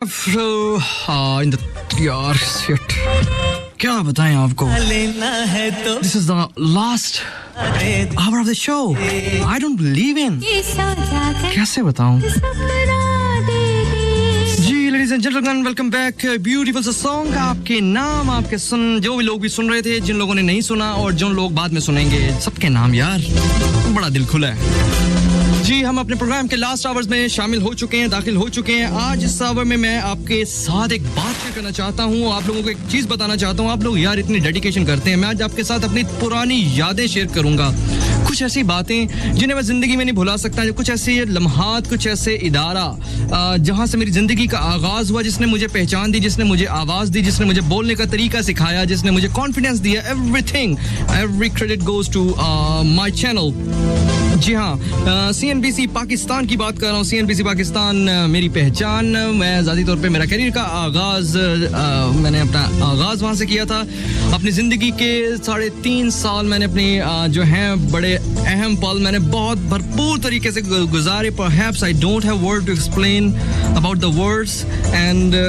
In the यार shit क्या बताएं आपको this is the last hour of the show I don't believe in कैसे बताऊं जी ladies and gentleman welcome back beautiful सा सॉन्ग आपके नाम आपके सुन जो भी लोग भी सुन रहे थे जिन लोगों ने नहीं सुना और जो लोग बाद में सुनेंगे सबके नाम यार बड़ा दिल खुला है जी हम अपने प्रोग्राम के लास्ट आवर्स में शामिल हो चुके हैं दाखिल हो चुके हैं आज इस आवर में मैं आपके साथ एक बात शेयर करना चाहता हूं आप लोगों को एक चीज बताना चाहता हूं आप लोग यार इतनी डेडिकेशन करते हैं मैं आज आपके साथ अपनी पुरानी यादें शेयर करूंगा कुछ ऐसी बातें जिन्हें मैं जिंदगी में नहीं भुला सकता कुछ ऐसे लम्हात कुछ ऐसे इदारा जहां से मेरी जिंदगी का आगाज हुआ जिसने मुझे पहचान दी जिसने मुझे आवाज दी जिसने मुझे बोलने का तरीका सिखाया जिसने मुझे कॉन्फिडेंस दिया everything every credit goes to my channel जी हाँ CNBC पाकिस्तान की बात कर रहा हूँ CNBC पाकिस्तान मेरी पहचान मैं ज़ाती तौर पे मेरा करियर का आगाज़ मैंने अपना आगाज़ वहाँ से किया था अपनी ज़िंदगी के 3.5 साल मैंने अपनी जो हैं बड़े अहम पल मैंने बहुत भरपूर तरीके से गुजारे perhaps I don't have word to explain about the words and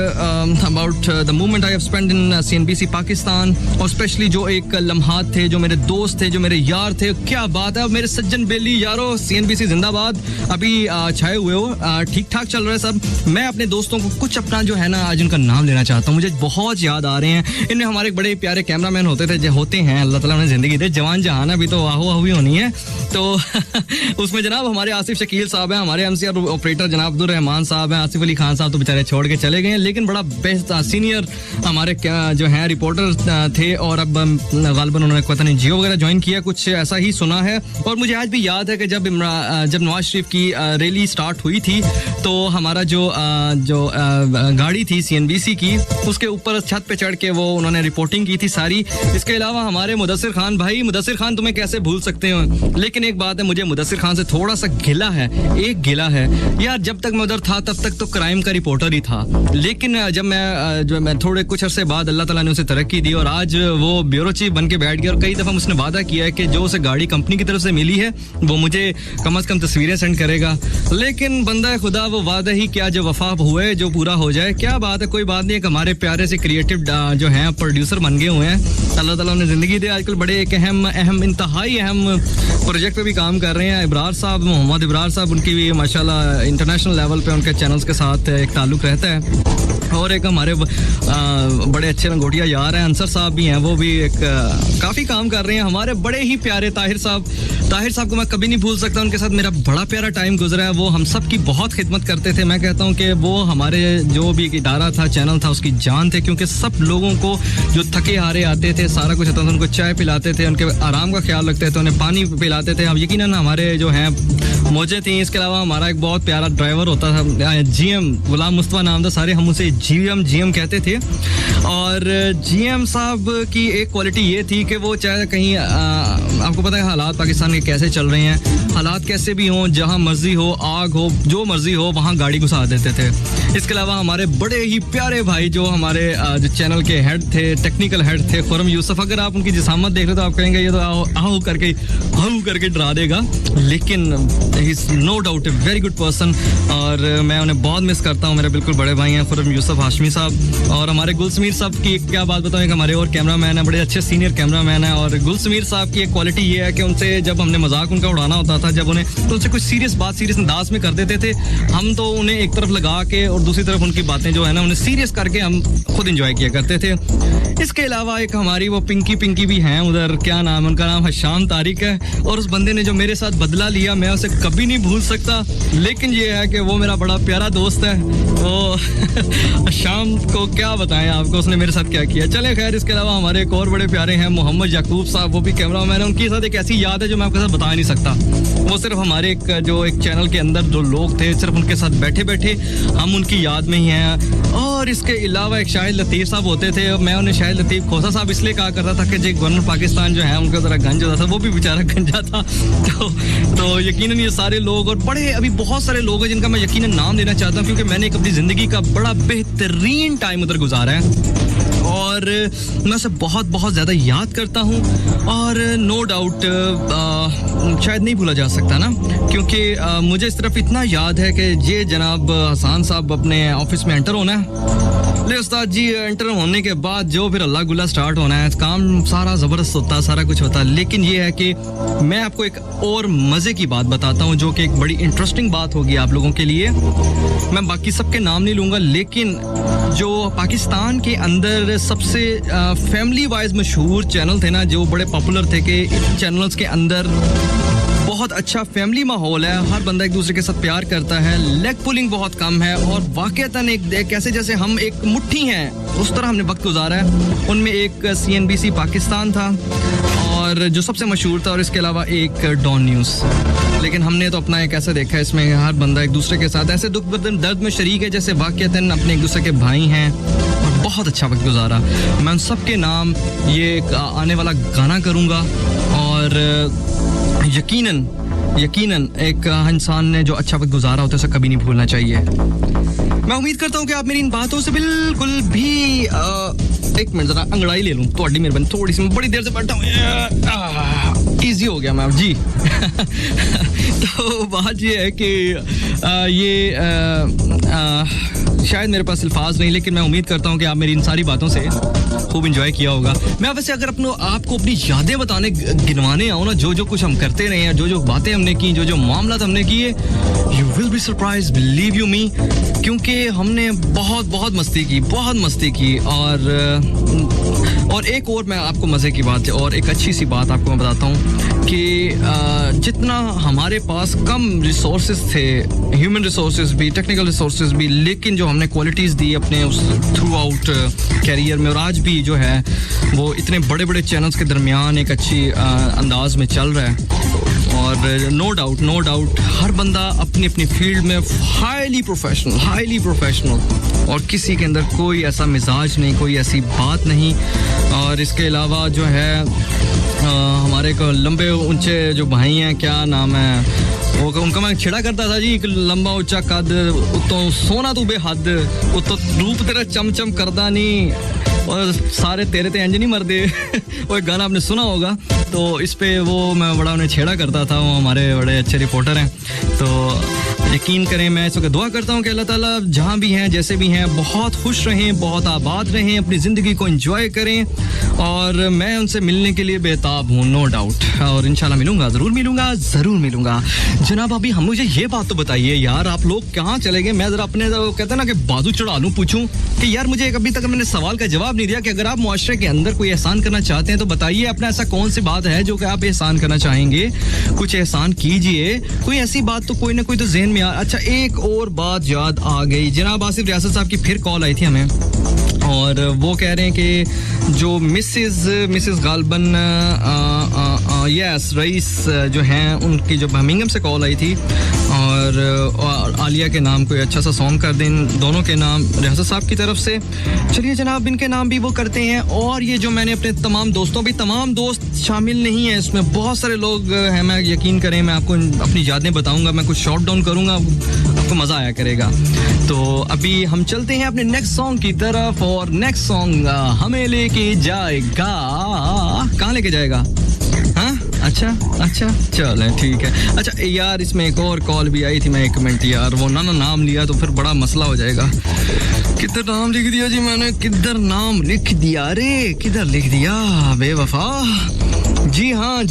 about the moment I have spent in CNBC Pakistan और स्पेशली जो एक लम्हात थे जो मेरे दोस्त थे जो मेरे यार थे क्या बात है मेरे सज्जन बेली यारो CNBC जिंदाबाद अभी छाए हुए हो ठीक ठाक चल रहा है सब मैं अपने दोस्तों को कुछ अपना जो है ना आज उनका नाम लेना चाहता हूँ मुझे बहुत याद आ रहे हैं इनमें हमारे बड़े प्यारे कैमरामैन होते हैं अल्लाह ताला ने जिंदगी दे जवान जहान अभी तो आहो आहो ही होनी है तो उसमें जनाब हमारे आसिफ शकील साहब हैं हमारे MC और ऑपरेटर जनाब अब्दुल रहमान साहब हैं आसिफ अली खान साहब तो बेचारे छोड़ के चले गए हैं लेकिन बड़ा बेस्ट सीनियर हमारे जो हैं रिपोर्टर थे और अब गालिबन उन्होंने पता नहीं जियो वगैरह ज्वाइन किया कुछ ऐसा ही सुना है और मुझे आज भी याद है कि जब नवाज शरीफ की रैली स्टार्ट हुई थी तो हमारा जो गाड़ी थी CNBC की उसके ऊपर छत पे चढ़ के वो उन्होंने रिपोर्टिंग की थी सारी इसके अलावा हमारे मुदस्सिर खान भाई मुदस्सिर खान तुम्हें कैसे भूल सकते हो लेकिन एक बात है मुझे मुदस्सिर खान से थोड़ा सा गिला है यार जब तक मैं उधर था तब तक तो क्राइम का रिपोर्टर ही था लेकिन जब मैं थोड़े कुछ अरसे बाद अल्लाह ताला ने उसे तरक्की दी और आज वो ब्यूरो चीफ बन के बैठ गया और कई दफ़ा उसने वादा किया है कि जो उसे गाड़ी कंपनी की तरफ से मिली है वो मुझे कम से कम तस्वीरें सेंड करेगा लेकिन बंदा खुदा वो वादा ही क्या जो वफा हुए जो पूरा हो जाए क्या बात है कोई बात नहीं एक हमारे प्यारे से क्रिएटिव जो हैं प्रोड्यूसर बन गए हुए हैं अल्लाह ताला ने जिंदगी दे आजकल बड़े एक अहम इंतहाई अहम प्रोजेक्ट पे भी काम कर रहे हैं इब्रार साहब मोहम्मद इब्रार साहब उनकी भी माशाल्लाह इंटरनेशनल लेवल पे उनके चैनल्स के साथ एक ताल्लुक रहता है और एक हमारे बड़े अच्छे लंगोटिया यार हैं अंसर साहब भी हैं वो भी एक काफ़ी काम कर रहे हैं हमारे बड़े ही प्यारे ताहिर साहब को मैं कभी नहीं भूल सकता उनके साथ मेरा बड़ा प्यारा टाइम गुजरा है वो हम सब की बहुत खिदमत करते थे मैं कहता हूँ कि वो हमारे जो भी इदारा था चैनल था उसकी जान थे क्योंकि सब लोगों को जो थके हारे आते थे सारा कुछ होता था उनको चाय पिलाते थे उनके आराम का ख्याल रखते थे उन्हें पानी पिलाते थे अब यकीनन हमारे जो हैं मौजें थी इसके अलावा हमारा एक बहुत प्यारा ड्राइवर होता था GM गुलाम मुस्तफा नाम था सारे हम उसे GM कहते थे और GM साहब की एक क्वालिटी ये थी कि वो चाहे कहीं आपको पता है हालात पाकिस्तान के कैसे चल रहे हैं हालात कैसे भी हों जहां मर्जी हो आग हो जो मर्जी हो वहां गाड़ी घुसा देते थे इसके अलावा हमारे बड़े ही प्यारे भाई जो हमारे जो चैनल के हेड थे टेक्निकल हेड थे खुरम यूसुफ अगर आप उनकी जिसामत देख रहे तो आप कहेंगे ये तो आहू करके डरा देगा लेकिन he is no doubt a very good person और मैं उन्हें बहुत मिस करता हूँ मेरे बिल्कुल बड़े भाई हैं खुरम यूसुफ हाशमी साहब और हमारे गुलसमीर साहब की क्या बात बताऊँ एक हमारे और कैमरामैन है बड़े अच्छे सीनियर कैमरामैन है और गुलसमीर साहब की एक क्वालिटी ये है कि उनसे जब हमने मजाक उनका उड़ाना होता था जब उन्हें तो उनसे कुछ सीरियस अंदाज में कर देते थे हम तो उन्हें एक तरफ लगा के और दूसरी तरफ उनकी बातें जो है ना उन्हें सीरियस करके हम खुद एंजॉय किया करते थे इसके अलावा एक हमारी वो पिंकी भी हैं उधर क्या नाम है उनका नाम हशाम तारिक है और उस बंदे ने जो मेरे साथ बदला लिया मैं उसे कभी नहीं भूल सकता लेकिन ये है कि वो मेरा बड़ा प्यारा दोस्त है वो शाम को क्या बताएं आपको उसने मेरे साथ क्या किया चले खैर इसके अलावा हमारे एक और बड़े प्यारे हैं मोहम्मद याकूब साहब वो भी कैमरामैन है उनके साथ एक ऐसी याद है जो मैं आपके साथ बता नहीं सकता वो सिर्फ हमारे एक चैनल के अंदर जो लोग थे सिर्फ उनके साथ बैठे हम उनकी याद में ही हैं और इसके अलावा एक शाहिद लतीफ़ साहब होते थे मैं उन्हें शाहिद लतीफ़ खोसा साहब इसलिए कहा करता था कि जो गवर्नर पाकिस्तान जो है उनका ज़रा गंज होता था वो भी बेचारा गंजा था तो यकीनन ये सारे लोग और बड़े अभी बहुत सारे लोग हैं जिनका मैं यकीनन नाम लेना चाहता हूँ क्योंकि मैंने एक अपनी ज़िंदगी का बड़ा बेहतरीन टाइम उधर गुजारा है और मैं उसे बहुत बहुत ज़्यादा याद करता हूँ और नो डाउट शायद नहीं भूला जा सकता ना क्योंकि मुझे इस तरफ इतना याद है कि ये जनाब हसान साहब अपने ऑफिस में एंटर होना है ले उस्ताद जी, इंटर होने के बाद जो फिर अल्लाह गुल्ला स्टार्ट होना है, काम सारा ज़बरदस्त होता है, सारा कुछ होता है, लेकिन ये है कि मैं आपको एक और मज़े की बात बताता हूँ जो कि एक बड़ी इंटरेस्टिंग बात होगी आप लोगों के लिए। मैं बाकी सबके नाम नहीं लूँगा, लेकिन जो पाकिस्तान के अंदर सबसे फैमिली वाइज मशहूर चैनल थे ना, जो बड़े पॉपुलर थे, कि चैनल्स के अंदर बहुत अच्छा फैमिली माहौल है, हर बंदा एक दूसरे के साथ प्यार करता है, लेग पुलिंग बहुत कम है और वाकईतन एक कैसे जैसे हम एक मुट्ठी हैं उस तरह हमने वक्त गुजारा है। उनमें एक CNBC पाकिस्तान था और जो सबसे मशहूर था, और इसके अलावा एक डॉन न्यूज़। लेकिन हमने तो अपना एक ऐसा देखा है, इसमें हर बंदा एक दूसरे के साथ ऐसे दुख दर्द में शरीक है जैसे वाकईतन अपने एक दूसरे के भाई हैं, और बहुत अच्छा वक्त गुजारा। मैं उन सब के नाम ये आने वाला गाना करूँगा, और यकीनन एक इंसान ने जो अच्छा वक्त गुजारा होता है उसे कभी नहीं भूलना चाहिए। मैं उम्मीद करता हूँ कि आप मेरी इन बातों से बिल्कुल भी एक मिनट जरा अंगड़ाई ले लूँ, थोड़ी मेहरबानी, थोड़ी सी, मैं बड़ी देर से बैठा हूँ, ईजी हो गया मैं अब जी। तो बात ये है कि शायद मेरे पास अल्फाज नहीं, लेकिन मैं उम्मीद करता हूँ कि आप मेरी इन सारी बातों से खूब इंजॉय किया होगा। मैं वैसे अगर आपको अपनी यादें बताने गिनवाने आऊँ ना, जो कुछ हम करते रहे हैं, जो बातें हमने की, जो मामला हमने किए, you will be surprise, believe you me, क्योंकि हमने बहुत मस्ती की। और एक और मैं आपको मज़े की बात और एक अच्छी सी बात आपको मैं बताता हूँ कि जितना हमारे पास कम रिसोर्सेज थे, ह्यूमन रिसोर्सेज भी, टेक्निकल रिसोर्सेज भी, लेकिन जो हमने क्वालिटीज़ दी अपने उस थ्रू आउट कैरियर में, और आज भी जो है वो इतने बड़े चैनल्स के दरमियान एक अच्छी अंदाज में चल रहा है। और नो डाउट हर बंदा अपनी फील्ड में हाईली प्रोफेशनल, और किसी के अंदर कोई ऐसा मिजाज नहीं, कोई ऐसी बात नहीं। और इसके अलावा जो है हमारे को लंबे ऊंचे जो भाई हैं, क्या नाम है वो, उनका मैं छेड़ा करता था जी, एक लंबा ऊंचा कद, उतो सोना तू बेहद, उतो रूप तेरा चमचम करदा नहीं, और सारे तेरे ते इंज नहीं मरदे। वो एक गाना आपने सुना होगा, तो इस पे वो मैं बड़ा उन्हें छेड़ा करता था। वो हमारे बड़े अच्छे रिपोर्टर हैं, तो यकीन करें मैं इस वक्त दुआ करता हूँ कि अल्लाह ताला जहाँ भी हैं, जैसे भी हैं, बहुत खुश रहें, बहुत आबाद रहें, अपनी ज़िंदगी को एंजॉय करें। और मैं उनसे मिलने के लिए बेताब हूँ, नो डाउट, और इंशाल्लाह ज़रूर मिलूंगा। जनाब अभी हम मुझे ये बात तो बताइए यार, आप लोग कहाँ चले गए? मैं ज़रा अपने कहते हैं ना कि बाजू चढ़ा लूँ, पूछूँ कि यार मुझे अभी तक मैंने सवाल का जवाब नहीं दिया कि अगर आप मुआशरे के अंदर कोई एहसान करना चाहते हैं तो बताइए अपना ऐसा कौन सी बात है जो कि आप एहसान करना चाहेंगे। कुछ एहसान कीजिए, कोई ऐसी बात तो कोई ना कोई तो ज़हन में अच्छा, एक और बात याद आ गई। जनाब आसिफ रियासत साहब की फिर कॉल आई थी हमें, और वो कह रहे हैं कि जो मिसेस गालबन यस रईस जो हैं, उनकी जो बर्मिंघम से कॉल आई थी, और आलिया के नाम कोई अच्छा सा सॉन्ग कर दें, दोनों के नाम रियासत साहब की तरफ से। चलिए जनाब इनके नाम भी वो करते हैं। और ये जो मैंने अपने तमाम दोस्त शामिल नहीं है इसमें, बहुत सारे लोग हैं, मैं यकीन करें मैं आपको अपनी यादें बताऊंगा, मैं कुछ शॉर्ट डाउन करूंगा, आपको मज़ा आया करेगा। तो अभी हम चलते हैं अपने नेक्स्ट सॉन्ग की तरफ, और नेक्स्ट सॉन्ग हमें लेके जाएगा, कहाँ लेके जाएगा? हाँ अच्छा चलें ठीक है। अच्छा यार इसमें एक और कॉल भी आई थी, मैं एक मिनट यार, वो ना नाम लिया तो फिर बड़ा मसला हो जाएगा। किधर नाम लिख दिया जी मैंने, किधर नाम लिख दिया रे, किधर लिख दिया बेवफा। जी हाँ,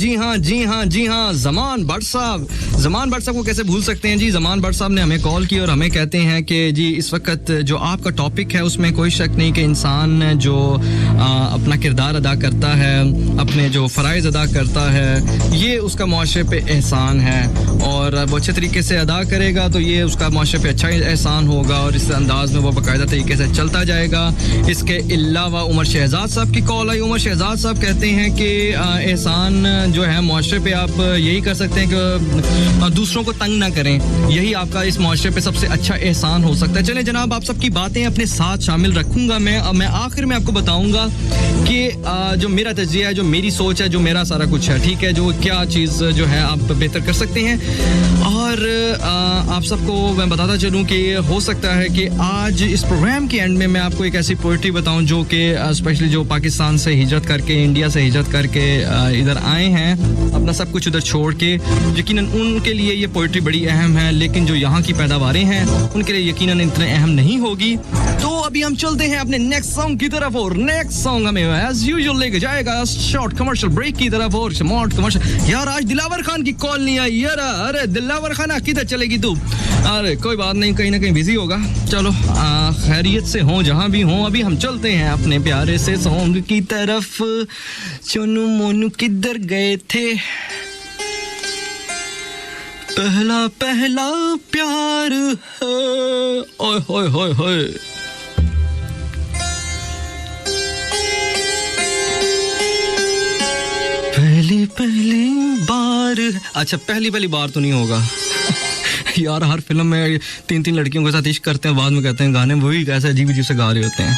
ज़मान भट्ट साहब को कैसे भूल सकते हैं जी। ज़मान भट्ट साहब ने हमें कॉल की और हमें कहते हैं कि जी इस वक्त जो आपका टॉपिक है उसमें कोई शक नहीं कि इंसान जो अपना किरदार अदा करता है, अपने जो फ़राइज़ अदा करता है, ये उसका मुआशरे पे एहसान है, और वो अच्छे तरीके से अदा करेगा तो ये उसका मुआशरे पे अच्छा एहसान होगा, और इस अंदाज में वो बाकायदा तरीके से चलता जाएगा। इसके अलावा उमर शहजाद साहब की कॉल आई। उमर शहजाद साहब कहते हैं कि एहसान जो है मुआशरे पे आप यही कर सकते हैं कि दूसरों को तंग ना करें, यही आपका इस मुआशरे पे सबसे अच्छा एहसान हो सकता है। चलें जनाब, आप सबकी बातें अपने साथ शामिल रखूंगा मैं आखिर में आपको बताऊंगा कि जो मेरा तजज़िया है, जो मेरी सोच है, जो मेरा सारा कुछ है, ठीक है, जो क्या चीज़ जो है आप बेहतर कर सकते हैं। और आप सबको मैं बताता चलूँ कि हो सकता है कि आज इस प्रोग्राम के एंड में मैं आपको एक ऐसी पोइट्री बताऊं जो कि स्पेशली जो पाकिस्तान से हिजरत करके, इंडिया से हिजरत करके इधर आए हैं, अपना सब कुछ उधर छोड़ के, यकीनन उनके लिए ये पोइट्री बड़ी अहम है, लेकिन जो यहाँ की पैदावारें हैं उनके लिए यकीनन इतने अहम नहीं होगी। तो अभी हम चलते हैं अपने नेक्स्ट सॉन्ग की तरफ और नेक्स्ट सॉन्ग हमें एज यूजुअल लेके जाएगा शॉर्ट कमर्शियल ब्रेक की तरफ और स्मार्ट कमर्शियल। यार आज दिलावर खान की कॉल नहीं आई यार। अरे दिलावर खान किधर चलेगी तू? अरे कोई बात नहीं, कहीं ना कहीं बिजी होगा। चलो खैरियत से हो जहां भी हो। अभी हम चलते हैं अपने प्यारे से सॉन्ग की तरफ। चुनु मोनू किधर गए थे? पहला पहला प्यार है। ओए होए होए होए। पहली पहली बार। अच्छा पहली पहली बार तो नहीं होगा यार। हर फिल्म में 3 लड़कियों के साथ इश्क करते हैं, बाद में कहते हैं गाने वही कैसे अजीब अजीब से गा रहे होते हैं।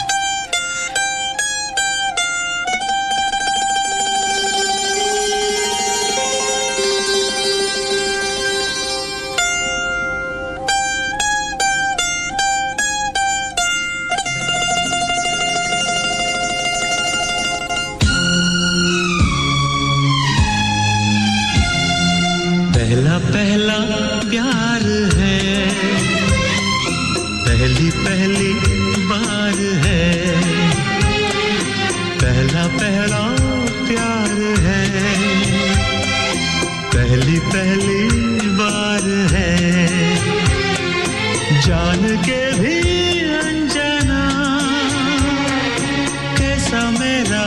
पहला पहला प्यार है, पहली पहली बार है। पहला पहला प्यार है, पहली पहली बार है। जान के भी अनजाना कैसा मेरा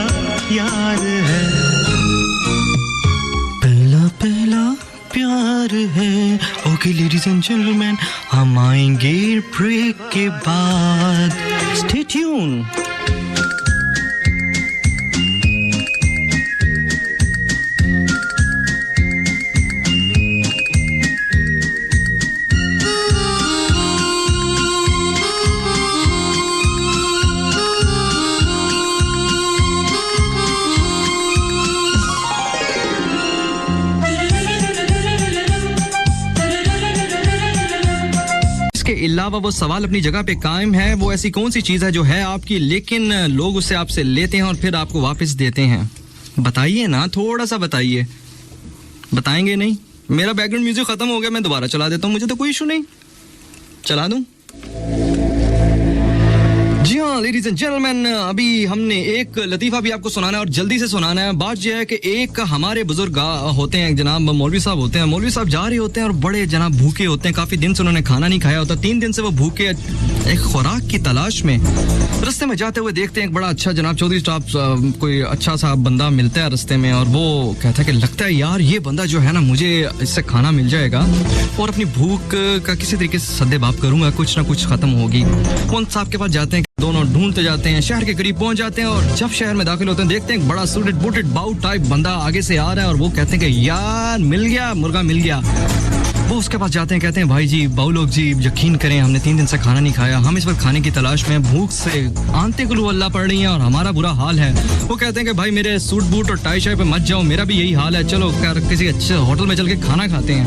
यार है। पहला पहला प्यार है। ओके लेडीज एंड जेंटलमैन, हम आएंगे ब्रेक के बाद। Stay tune. अलावा वो सवाल अपनी जगह पे कायम है। वो ऐसी कौन सी चीज है जो है आपकी लेकिन लोग उसे आपसे लेते हैं और फिर आपको वापस देते हैं? बताइए ना, थोड़ा सा बताइए। बताएंगे नहीं? मेरा बैकग्राउंड म्यूजिक खत्म हो गया, मैं दोबारा चला देता हूँ, मुझे तो कोई इशू नहीं, चला दूं। जी हाँ लेडीज एंड जेंटलमैन, अभी हमने एक लतीफा भी आपको सुनाना है और जल्दी से सुनाना है। बात यह है कि एक हमारे बुजुर्ग होते हैं जनाब, मौलवी साहब होते हैं। मौलवी साहब जा रहे होते हैं और बड़े जनाब भूखे होते हैं। काफी दिन से उन्होंने खाना नहीं खाया होता। 3 दिन से वो भूखे एक खुराक की तलाश में रास्ते में जाते हुए देखते हैं एक बड़ा अच्छा जनाब चौधरी स्टाफ कोई अच्छा सा बंदा मिलता है रास्ते में और वो कहता है कि लगता है यार ये बंदा जो है ना मुझे इससे खाना मिल जाएगा और अपनी भूख का किसी तरीके से सद्देबाप करूंगा, कुछ ना कुछ खत्म होगी। उन साहब के पास जाते हैं, दोनों ढूंढते जाते हैं, शहर के करीब पहुंच जाते हैं और जब शहर में दाखिल होते हैं देखते हैं एक बड़ा सूटेड बूटेड बाउ टाइप बंदा आगे से आ रहा है और वो कहते हैं कि यार मिल गया, मुर्गा मिल गया। वो उसके पास जाते हैं, कहते हैं भाई जी, बाउ लोग जी यकीन करें हमने 3 दिन से खाना नहीं खाया, हम इस वक्त खाने की तलाश में, भूख से आंते कुलू अल्लाह पड़ रही है और हमारा बुरा हाल है। वो कहते हैं कि भाई मेरे सूट बूट और टाई शाई पे मत जाओ, मेरा भी यही हाल है, चलो किसी अच्छे होटल में चल के खाना खाते हैं।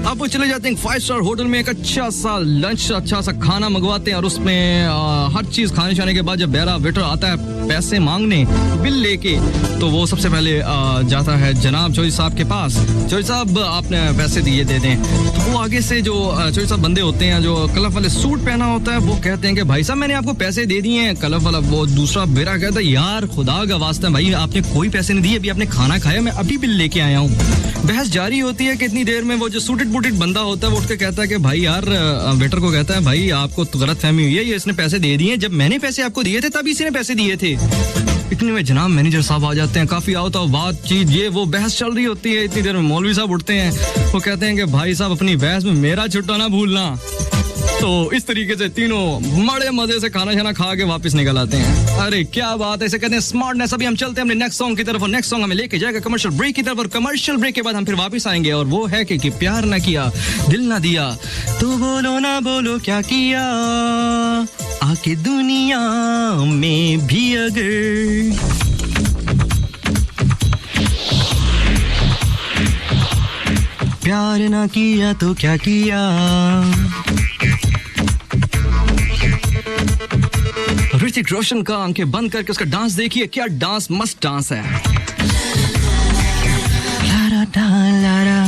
अब वो चले जाते हैं 5 स्टार होटल में, एक अच्छा सा लंच, अच्छा सा खाना मंगवाते हैं और उसमें हर चीज खाने शाने के बाद जब बेरा वेटर आता है पैसे मांगने बिल लेके, तो वो सबसे पहले जाता है जनाब चौधरी साहब के पास। चौधरी साहब आपने पैसे दिए दे दें। तो वो आगे से जो चौधरी साहब बंदे होते हैं जो कलफ वाले सूट पहना होता है वो कहते हैं कि भाई साहब मैंने आपको पैसे दे दिए हैं। कलफ वाला वो दूसरा बेरा कहता है यार खुदा का वास्ता है भाई आपने कोई पैसे नहीं दिए, अभी आपने खाना खाया, मैं अभी बिल लेके आया हूँ। बहस जारी होती है कि इतनी देर में वो जो सूटेड बूटेड बंदा होता है वो उठ के कहता है कि भाई यार वेटर को कहता है भाई आपको तो गलत फहमी हुई है, ये इसने पैसे दे दिए, जब मैंने पैसे आपको दिए थे तभी इसने पैसे दिए थे। इतने में जनाब मैनेजर साहब आ जाते हैं, काफी आओ बातचीत ये वो बहस चल रही होती है। इतनी देर में मौलवी साहब उठते हैं, वो कहते हैं कि भाई साहब अपनी बहस में मेरा छुट्टा ना भूलना। तो इस तरीके से तीनों बड़े मजे से खाना शाना खा के वापस निकल आते हैं। अरे क्या बात है, इसे कहते हैं स्मार्टनेस। अभी हम चलते हैं अपने नेक्स्ट सॉन्ग की तरफ और नेक्स्ट सॉन्ग हमें लेके जाएगा कमर्शियल ब्रेक की तरफ और कमर्शियल ब्रेक के बाद हम फिर वापस आएंगे और वो है कि प्यार ना किया दिल ना दिया तो बोलो ना बोलो क्या किया आके दुनिया में भी अगर प्यार ना किया तो क्या किया। ऋतिक रोशन का आंखें बंद करके उसका डांस देखिए, क्या डांस, मस्त डांस है। लारा डा लारा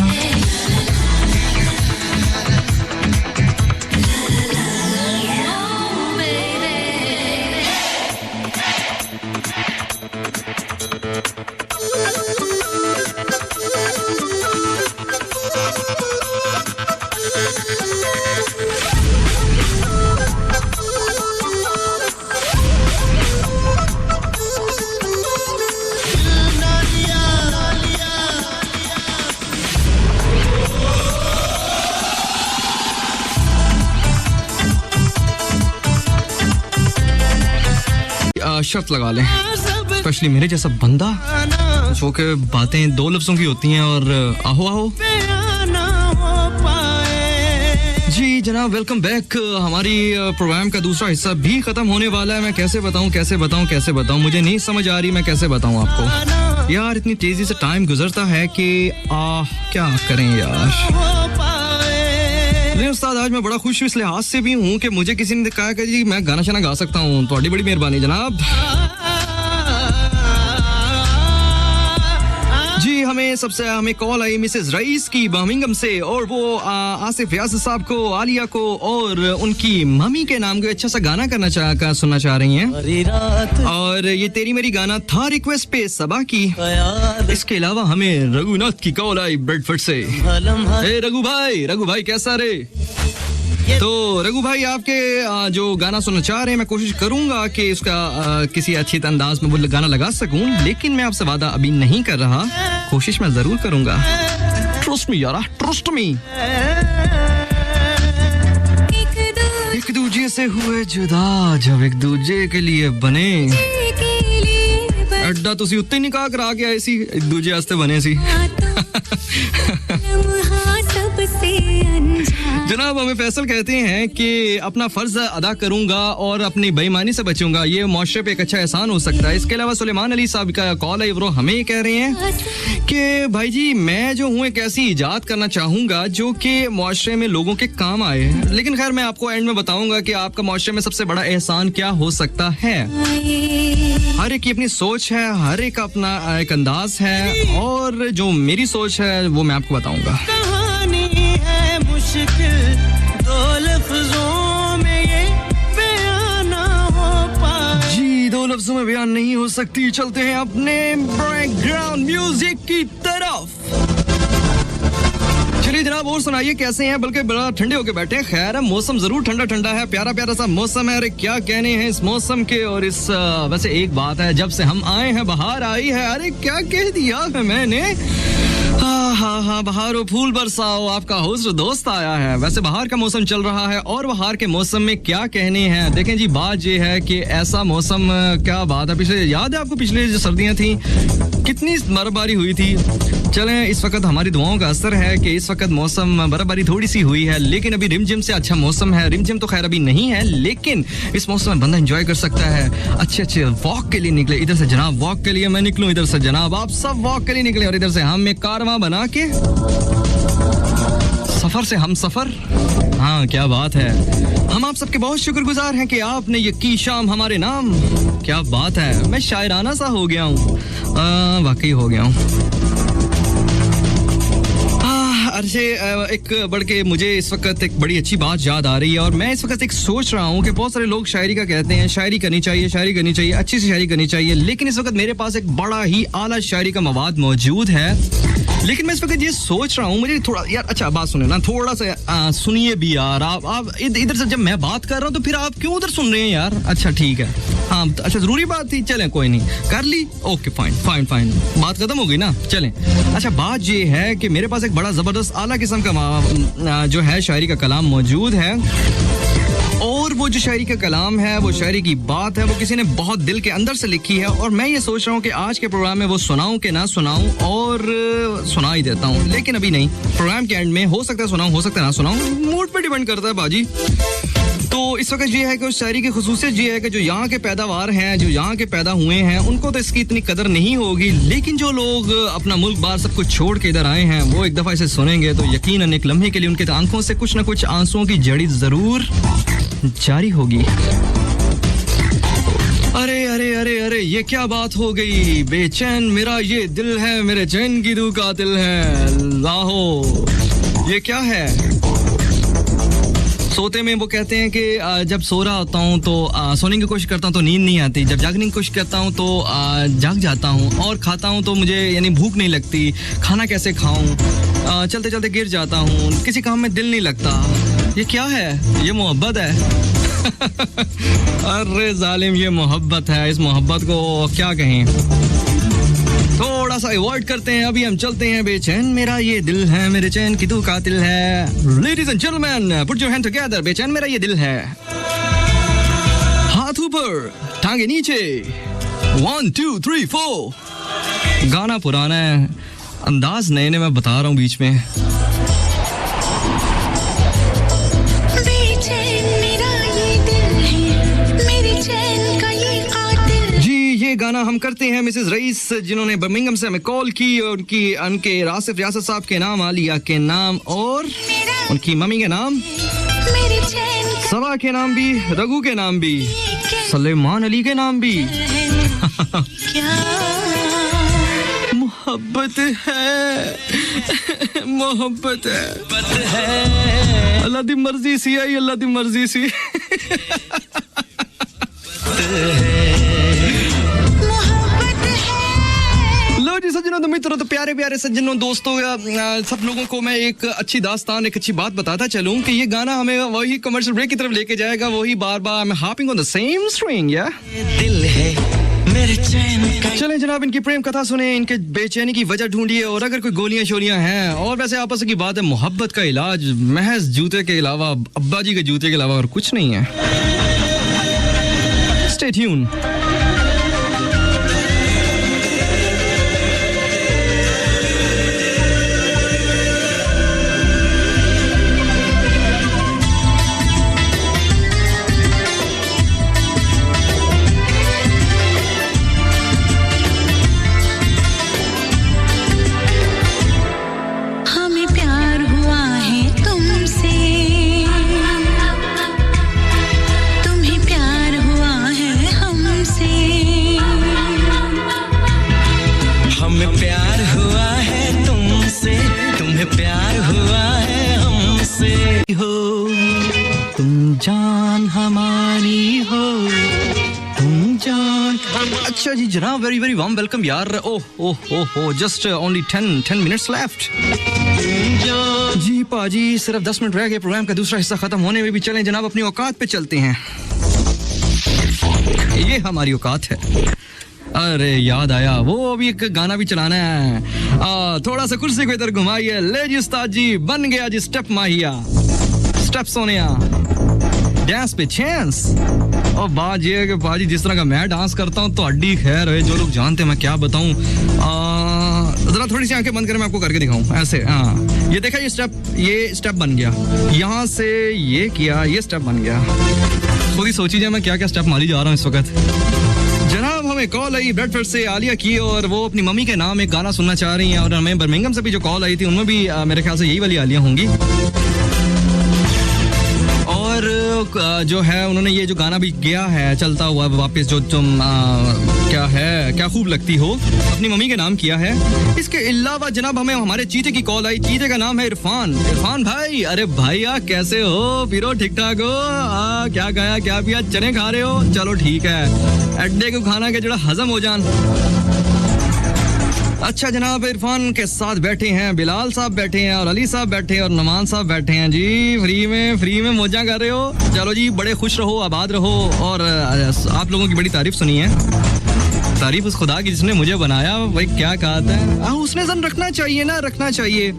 शर्त लगा लें, स्पेशली मेरे जैसा बंदा जो कि बातें दो लफ्जों की होती हैं और आहो आहो। जी जनाब, वेलकम बैक। हमारी प्रोग्राम का दूसरा हिस्सा भी खत्म होने वाला है। मैं कैसे बताऊं, मुझे नहीं समझ आ रही मैं कैसे बताऊं आपको यार। इतनी तेजी से टाइम गुजरता है कि क्या करें यार। नहीं उस्ताद, आज मैं बड़ा खुश इस लिहाज से भी हूँ कि मुझे किसी ने कहा कि जी मैं गाना शाना गा सकता हूँ। तो बड़ी मेहरबानी जनाब। जी हमें कॉल आई मिसेस रईस की बर्मिंघम से, और वो आसिफ यासिर साहब को, आलिया को और उनकी मम्मी के नाम को अच्छा सा गाना सुनना चाह रही हैं। और ये तेरी मेरी गाना था रिक्वेस्ट पे सबा की। इसके अलावा हमें रघुनाथ की कॉल आई ब्रेडफोर्ड से। ए रघु भाई कैसा रे? तो रघु भाई आपके जो गाना सुनना चाह रहे हैं, मैं कोशिश करूंगा कि उसका किसी अच्छे अंदाज में वो गाना लगा सकूं, लेकिन मैं आपसे वादा अभी नहीं कर रहा। कोशिश मैं जरूर करूंगा। ट्रस्ट मी यारा, ट्रस्ट मी। एक दूजे से हुए जुदा जब एक दूजे के लिए बने, अड्डा तुसी उत्ते निकाह करा के आए सी, एक दूजे वास्ते बने सी। जनाब हमें फैसल कहते हैं कि अपना फर्ज अदा करूंगा और अपनी बेईमानी से बचूंगा, ये मुआशरे पे एक अच्छा एहसान हो सकता है। इसके अलावा सुलेमान अली साहब का कॉल है, वो हमें ये कह रहे हैं कि भाई जी मैं जो हूँ एक ऐसी इजाद करना चाहूंगा जो कि मुआशरे में लोगों के काम आए। लेकिन खैर मैं आपको एंड में बताऊंगा कि आपका मुआशरे में सबसे बड़ा एहसान क्या हो सकता है। हर एक की अपनी सोच है, हर एक का अपना एक अंदाज है, और जो मेरी सोच है वो मैं आपको बताऊंगा। जी 2 लफ्जों में बयान नहीं हो सकती। चलते हैं अपने बैकग्राउंड म्यूजिक की तरफ। चलिए जनाब, और सुनाइए कैसे हैं? बल्कि बड़ा ठंडे होके बैठे हैं। खैर है, मौसम जरूर ठंडा है, प्यारा सा मौसम है। अरे क्या कहने हैं इस मौसम के। और इस वैसे एक बात है, जब से हम आए हैं बहार आई है। अरे क्या कह दिया है मैंने। हाँ, बहारो फूल बरसाओ, आपका हुस्न दोस्त आया है। वैसे बहार का मौसम चल रहा है, और बहार के मौसम में क्या कहने हैं। देखें जी, बात ये है कि ऐसा मौसम, क्या बात है, पिछले याद है आपको पिछले जो सर्दियां थी कितनी बर्फबारी हुई थी। चलें, इस वक्त हमारी दुआओं का असर है कि इस वक्त मौसम बर्फबारी थोड़ी सी हुई है, लेकिन अभी रिमझिम से अच्छा मौसम है। रिमझिम तो खैर अभी नहीं है, लेकिन इस मौसम में बंदा एंजॉय कर सकता है। अच्छे वॉक के लिए निकले, इधर से जनाब वॉक के लिए मैं निकलूं, इधर से जनाब आप सब वॉक के लिए निकले, और इधर से हम एक कारवां बना के सफर से हम सफर। हाँ क्या बात है। हम आप सबके बहुत शुक्रगुजार हैं कि आपने ये की शाम हमारे नाम। क्या बात है, मैं शायराना सा हो गया हूँ, वाकई हो गया हूँ। अर्शे एक बढ़ के मुझे इस वक्त एक बड़ी अच्छी बात याद आ रही है, और मैं इस वक्त एक सोच रहा हूँ कि बहुत सारे लोग शायरी का कहते हैं, शायरी करनी चाहिए, अच्छी सी शायरी करनी चाहिए। लेकिन इस वक्त मेरे पास एक बड़ा ही आला शायरी का मवाद मौजूद है, लेकिन मैं इस वक्त ये सोच रहा हूँ, मुझे थोड़ा यार अच्छा बात सुने ना, थोड़ा सा सुनिए भी यार। आप इधर से जब मैं बात कर रहा हूँ तो फिर आप क्यों उधर सुन रहे हैं यार। अच्छा ठीक है, हाँ अच्छा जरूरी बात थी, चलें कोई नहीं, कर ली, ओके फाइन, बात खत्म हो गई ना, चलें। अच्छा बात ये है कि मेरे पास एक बड़ा जबरदस्त आला किस्म का जो है शायरी का कलाम मौजूद है, और वो जो शायरी का कलाम है, वो शायरी की बात है, वो किसी ने बहुत दिल के अंदर से लिखी है। और मैं ये सोच रहा हूँ कि आज के प्रोग्राम में वो सुनाऊं कि ना सुनाऊं, और सुना ही देता हूँ, लेकिन अभी नहीं, प्रोग्राम के एंड में हो सकता है सुनाऊं, हो सकता है ना सुनाऊं, मूड पे डिपेंड करता है बाजी। तो इस वक्त ये है कि उस शायरी की खुसूसियत ये है कि जो यहाँ के पैदावार हैं, जो यहाँ के पैदा हुए हैं, उनको तो इसकी इतनी कदर नहीं होगी, लेकिन जो लोग अपना मुल्क बार सब कुछ छोड़ के इधर आए हैं, वो एक दफा इसे सुनेंगे तो यकीनन एक लम्हे के लिए उनके आंखों से कुछ ना कुछ आंसुओं की जड़ी जरूर जारी होगी। अरे ये क्या बात हो गई। बेचैन मेरा ये दिल है, मेरे चैन की तू कातिल है, लाहो ये क्या है। सोते में वो कहते हैं कि जब सो रहा होता हूँ तो सोने की कोशिश करता हूँ तो नींद नहीं आती, जब जागने की कोशिश करता हूँ तो जाग जाता हूँ, और खाता हूँ तो मुझे यानी भूख नहीं लगती, खाना कैसे खाऊं, चलते चलते गिर जाता हूँ, किसी काम में दिल नहीं लगता। ये क्या है, ये मोहब्बत है। अरे जालिम, ये मोहब्बत है, इस मोहब्बत को क्या कहें, थोड़ा सा अवॉइड करते हैं। अभी हम चलते हैं, बेचैन मेरा ये दिल है, मेरे चैन की तू कातिल है। Ladies and gentleman, put your hand together, बेचैन मेरा ये दिल है, हाथ ऊपर, टांगे नीचे 1 2 3 4 गाना पुराना है, अंदाज नए ने, मैं बता रहा हूँ बीच में। जी ये गाना हम करते हैं मिसेस रईस, जिन्होंने बर्मिंघम से हमें कॉल की, और उनके रासिफ रियासत साहब के नाम, आलिया के नाम और उनकी मम्मी के नाम, सबा के नाम भी, रघु के नाम भी, सलेमान अली के नाम भी। मोहब्बत है, मोहब्बत है, अल्लाह दी मर्जी सी आई, अल्लाह दी मर्जी सी। लो जी सज्जनों, तो मित्रों, तो प्यारे प्यारे सज्जनों, दोस्तों, सब लोगों को मैं एक अच्छी दास्तान, एक अच्छी बात बताता चलूं कि ये गाना हमें वही कमर्शियल ब्रेक की तरफ लेके जाएगा, वही बार बार I am harping on the same string, या दिल है मेरे चैन का। चलें जनाब, इनकी प्रेम कथा सुने, इनके बेचैनी की वजह ढूंढिए, और अगर कोई गोलियां शोलियां हैं, और वैसे आपस की बात है, मोहब्बत का इलाज महज जूते के अलावा, अब्बा जी के जूते के अलावा और कुछ नहीं है। Stay tune. अच्छा जी जनाब, वेरी वेरी वार्म वेलकम यार। Oh just only 10 minutes left. जी पाजी, सिर्फ 10 मिनट रह गए प्रोग्राम का दूसरा हिस्सा खत्म होने में भी। चलें जनाब, अपनी औकात पे चलते हैं, ये हमारी औकात है। अरे याद आया, वो अभी एक गाना भी चलाना है। थोड़ा सा कुर्सी को इधर घुमाइए। ले जी उस्ताद जी, बन गया जी स्टेप माहिया, स्टेप सोनिया, डांस पे चांस। और बात ये है कि बाजी जिस तरह का मैं डांस करता हूँ तो हड्डी खैर है, जो लोग जानते हैं मैं क्या बताऊँ। जरा थोड़ी सी आंखें बंद करें, मैं आपको करके दिखाऊं ऐसे। हाँ, ये देखा, ये स्टेप बन गया, यहाँ से ये किया, ये स्टेप बन गया। खुद ही सोची जाए मैं क्या क्या स्टेप मारी जा रहा हूँ इस वक्त। जनाब हमें कॉल आई ब्रेडफोर्ड से आलिया की, और वो अपनी मम्मी के नाम एक गाना सुनना चाह रही हैं, और हमें बर्मिंघम से भी जो कॉल आई थी उनमें भी मेरे ख्याल से यही वाली आलिया होंगी। और जो है उन्होंने ये जो गाना भी गया है चलता हुआ वापस, जो तुम क्या है, क्या खूब लगती हो, अपनी मम्मी के नाम किया है। इसके अलावा जनाब हमें हमारे चीते की कॉल आई। चीते का नाम है इरफान। इरफान भाई, अरे भाई कैसे हो? पीरो ठीक ठाक हो? क्या खाया, क्या पिया? चने खा रहे हो? चलो ठीक है, अड्डे को खाना के जरा हजम हो जान। अच्छा जनाब, इरफान के साथ बैठे हैं बिलाल साहब, बैठे हैं और अली साहब बैठे हैं और नमान साहब बैठे हैं जी। फ्री में मौजा कर रहे हो? चलो जी, बड़े खुश रहो, आबाद रहो। और आप लोगों की बड़ी तारीफ सुनी है, तारीफ उस खुदा की जिसने मुझे बनाया। भाई क्या कहता है, उसने जन रखना चाहिए ना, रखना चाहिए।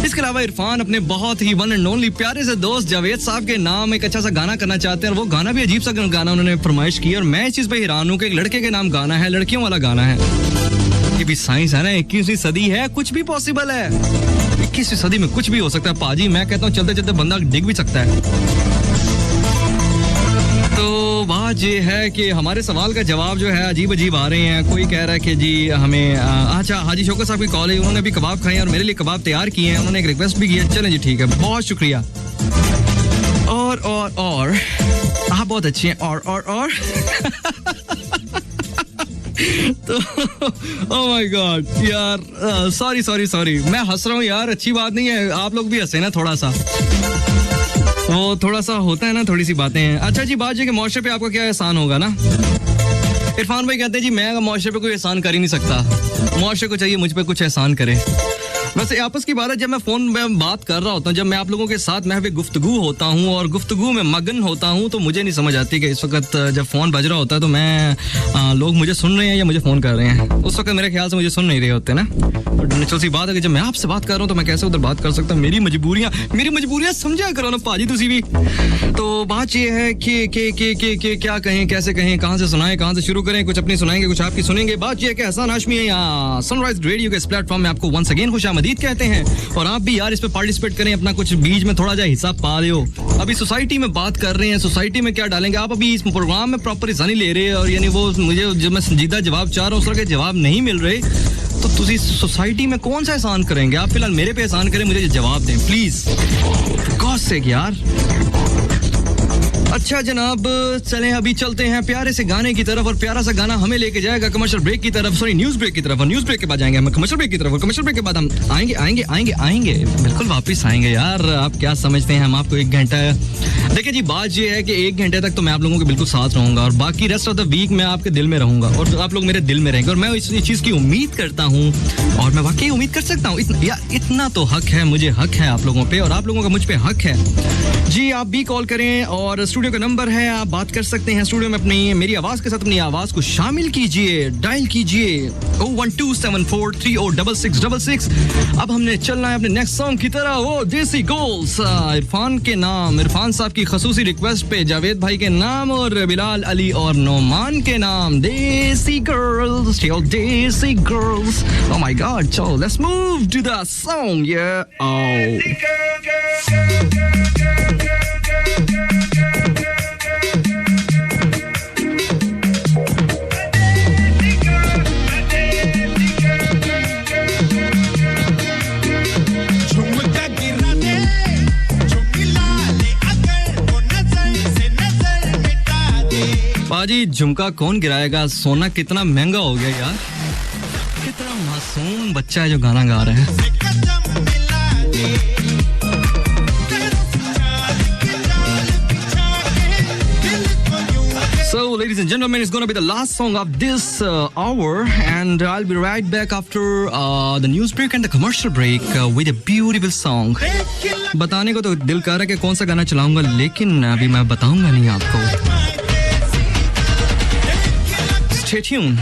इसके अलावा इरफान अपने बहुत ही वन एंड ओनली प्यारे से दोस्त जावेद साहब के नाम एक अच्छा सा गाना करना चाहते हैं, और वो गाना भी अजीब सा गाना उन्होंने फरमाइश की। और मैं इस चीज पे हैरान हूँ कि एक लड़के के नाम गाना है, लड़कियों वाला गाना है। ये भी साइंस है ना, 21वीं सदी है, कुछ भी पॉसिबल है। 21वीं सदी में कुछ भी हो सकता है पाजी। मैं कहता हूँ चलते चलते बंदा डिग भी सकता है। तो बात ये है कि हमारे सवाल का जवाब जो है अजीब अजीब आ रहे हैं। कोई कह रहा है कि जी हमें अच्छा, हाजी शौकत साहब की कॉल है, उन्होंने भी कबाब खाए और मेरे लिए कबाब तैयार किए हैं, उन्होंने एक रिक्वेस्ट भी की है। चलें जी ठीक है, बहुत शुक्रिया। और आप बहुत अच्छे हैं। और तो ओह माय गॉड यार, सॉरी मैं हंस रहा हूँ यार, अच्छी बात नहीं है। आप लोग भी हंसे ना थोड़ा सा, वो थोड़ा सा होता है ना, थोड़ी सी बातें हैं। अच्छा जी, बात ये कि मुआशरे पे आपका क्या एहसान होगा ना। इरफान भाई कहते हैं जी मैं मुआशरे पे कोई एहसान कर ही नहीं सकता, मुआशरे को चाहिए मुझ पे कुछ एहसान करे। वैसे आपस की बात है, जब मैं फोन में बात कर रहा होता हूँ, जब मैं आप लोगों के साथ महवे गुफ्तगू होता हूँ और गुफ्तगू में मगन होता हूँ, तो मुझे नहीं समझ आती कि इस वक्त जब फोन बज रहा होता है तो मैं लोग मुझे सुन रहे हैं या मुझे फोन कर रहे हैं। उस वक्त मेरे ख्याल से मुझे सुन नहीं रहे होते ना। और नेचुरल सी बात है कि जब मैं आपसे बात कर रहा हूँ तो मैं कैसे उधर बात कर सकता हूँ। मेरी मजबूरियां समझा करो ना पाजी तुसी भी। तो बात ये है कि क्या कहें, कैसे कहें, कहाँ से सुनाएं, कहाँ से शुरू करें। कुछ अपनी सुनाएंगे, कुछ आपकी सुनेंगे। बात ये है कि हसन हाशमी है यहाँ सनराइज रेडियो के इस प्लेटफॉर्म में आपको वंस अगेन खुशामदीद कहते हैं। और आप भी यार इस पे पार्टिसिपेट करें, अपना कुछ बीच में थोड़ा जा हिस्सा पा दो। अभी सोसाइटी में बात कर रहे हैं, सोसाइटी में क्या डालेंगे आप। अभी इस प्रोग्राम में प्रॉपर हिस्सा नहीं ले रहे और यानी वो मुझे जब मैं संजीदा जवाब चाह रहा हूँ उस तरह के जवाब नहीं मिल रहे, तो तुसी सोसाइटी में कौन सा एहसान करेंगे आप। फिलहाल मेरे पे एहसान करें, मुझे जवाब दें प्लीज, गॉड से यार। अच्छा जनाब, चलें अभी चलते हैं प्यारे से गाने की तरफ और प्यारा सा गाना हमें लेके जाएगा कमर्शियल ब्रेक की तरफ, सॉरी न्यूज ब्रेक की तरफ। और न्यूज ब्रेक के बाद जाएंगे हम कमर्शियल ब्रेक की तरफ और कमर्शियल ब्रेक के बाद हम आएंगे बिल्कुल वापस आएंगे यार। आप क्या समझते हैं हम आपको 1 घंटा। देखिए जी, बात ये है कि 1 घंटे तक तो मैं आप लोगों के बिल्कुल साथ रहूंगा और बाकी रेस्ट ऑफ द वीक मैं आपके दिल में रहूंगा और आप लोग मेरे दिल में रहेंगे। और मैं इस चीज की उम्मीद करता हूँ और मैं वाकई उम्मीद कर सकता हूँ। इतना तो हक है, मुझे हक है आप लोगों पे और आप लोगों का मुझ पे हक है जी। आप भी कॉल करें और स्टूडियो का नंबर है, आप बात कर सकते हैं स्टूडियो में अपनी मेरी आवाज के साथ अपनी आवाज को शामिल कीजिए, डायल कीजिए 01274306666। अब हमने चलना है अपने नेक्स्ट सॉन्ग की तरह, वो देसी गोल्स इरफान के नाम, इरफान साहब की खसूसी रिक्वेस्ट पे जावेद भाई के नाम और बिलाल अली और नोमान के नाम, desi girls, desi girls. Oh my god, चलो let's move to the song. पाजी झुमका कौन गिराएगा, सोना कितना महंगा हो गया यार। कितना मासूम बच्चा है जो गाना गा रहा है। So, ladies and gentlemen, it's going to be the last song of this hour, and I'll be right back after the news break and the commercial break with a beautiful song. बताने को तो दिल कर रहा है कि कौन सा गाना चलाऊंगा, लेकिन अभी मैं बताऊंगा नहीं आपको। Stay tuned.